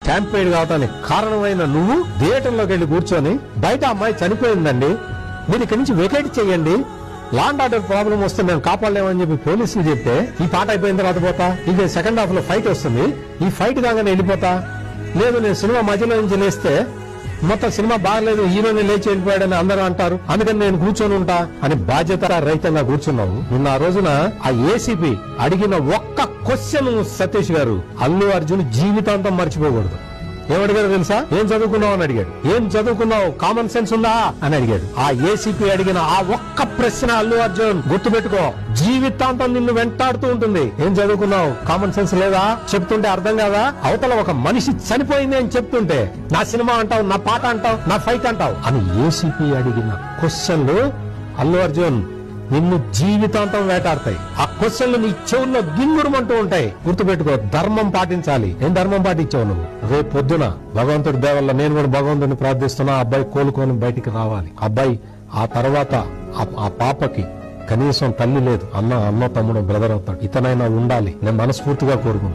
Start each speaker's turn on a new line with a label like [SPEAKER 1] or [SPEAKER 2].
[SPEAKER 1] ట్యాంపేడ్ కావటానికి కారణమైన నువ్వు థియేటర్లోకి వెళ్లి కూర్చొని బయట అమ్మాయి చనిపోయిందండి, మీరు ఇక్కడి నుంచి వెకేట్ చేయండి, లాండ్ ఆర్డర్ ప్రాబ్లం వస్తే మేము కాపాడలేమని చెప్పి పోలీసులు చెప్తే ఈ పాట అయిపోయిన తర్వాత పోతా, ఇక సెకండ్ హాఫ్ లో ఫైట్ వస్తుంది, ఈ ఫైట్ కాగానే వెళ్ళిపోతా, లేదు నేను సినిమా మధ్యలో నుంచి లేస్తే మొత్తం సినిమా బాగలేదు, హీరోని లేచి వెళ్ళిపోయాడని అందరూ అంటారు, అందుకని నేను కూర్చొని ఉంటా అని బాధ్యత రహితంగా కూర్చున్నావు. నిన్న ఆ రోజున ఆ ఏసీపీ అడిగిన ఒక్క క్వశ్చన్ సతీష్ గారు అల్లు అర్జున్ జీవితాంతం మర్చిపోకూడదు. ఏమడిగాడు తెలుసా? ఏం చదువుకున్నావు అని అడిగాడు. ఏం చదువుకున్నావు, కామన్ సెన్స్ ఉందా అని అడిగాడు. ఆ ఏసీపీ అడిగిన ఆ ఒక్క ప్రశ్న అల్లు అర్జున్ గుర్తుపెట్టుకో, జీవితాంతం నిన్ను వెంటాడుతూ ఉంటుంది. ఏం చదువుకున్నావు, కామన్ సెన్స్ లేదా, చెప్తుంటే అర్థం కాదా, అవతల ఒక మనిషి చనిపోయింది అని చెప్తుంటే నా సినిమా అంటావు, నా పాట అంటావు, నా ఫైట్ అంటావు అని ఏసీపీ అడిగిన క్వశ్చన్లు అల్లు అర్జున్ నిన్ను జీవితాంతం వేటాడతాయి. ఆ క్వశ్చన్లు నీ చెవుల్లో గింగురమంటూ ఉంటాయి. గుర్తుపెట్టుకో, ధర్మం పాటించాలి. ఏం ధర్మం పాటించావు నువ్వు? రేపు పొద్దున భగవంతుడి దయ వల్ల నేను కూడా భగవంతుడిని ప్రార్థిస్తున్నా, అబ్బాయి కోలుకొని బయటికి రావాలి. అబ్బాయి ఆ తర్వాత ఆ పాపకి కనీసం తల్లి లేదు, అన్న తమ్ముడు బ్రదర్ అవుతాడు, ఇతనైనా ఉండాలి. నేను మనస్ఫూర్తిగా కోరుకుంటాను.